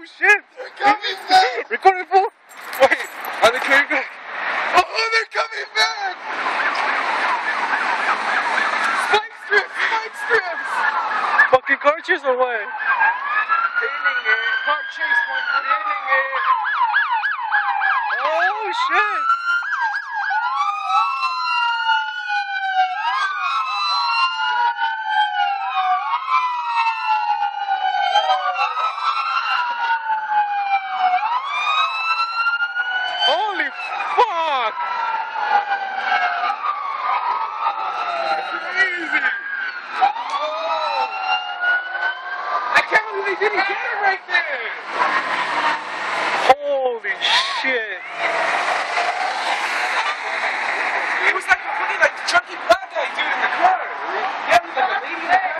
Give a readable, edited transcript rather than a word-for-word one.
shit! They're coming back! Recording full? Wait, are they coming back? Oh, they're coming back! Spike strips! Spike strips! Fucking car chase or what? Car chase one. Oh shit! Holy fuck! Crazy! I can't believe they didn't get it right there! Holy shit! It was like a fucking like chunky black guy dude in the car. Yeah, with like a lady in the back.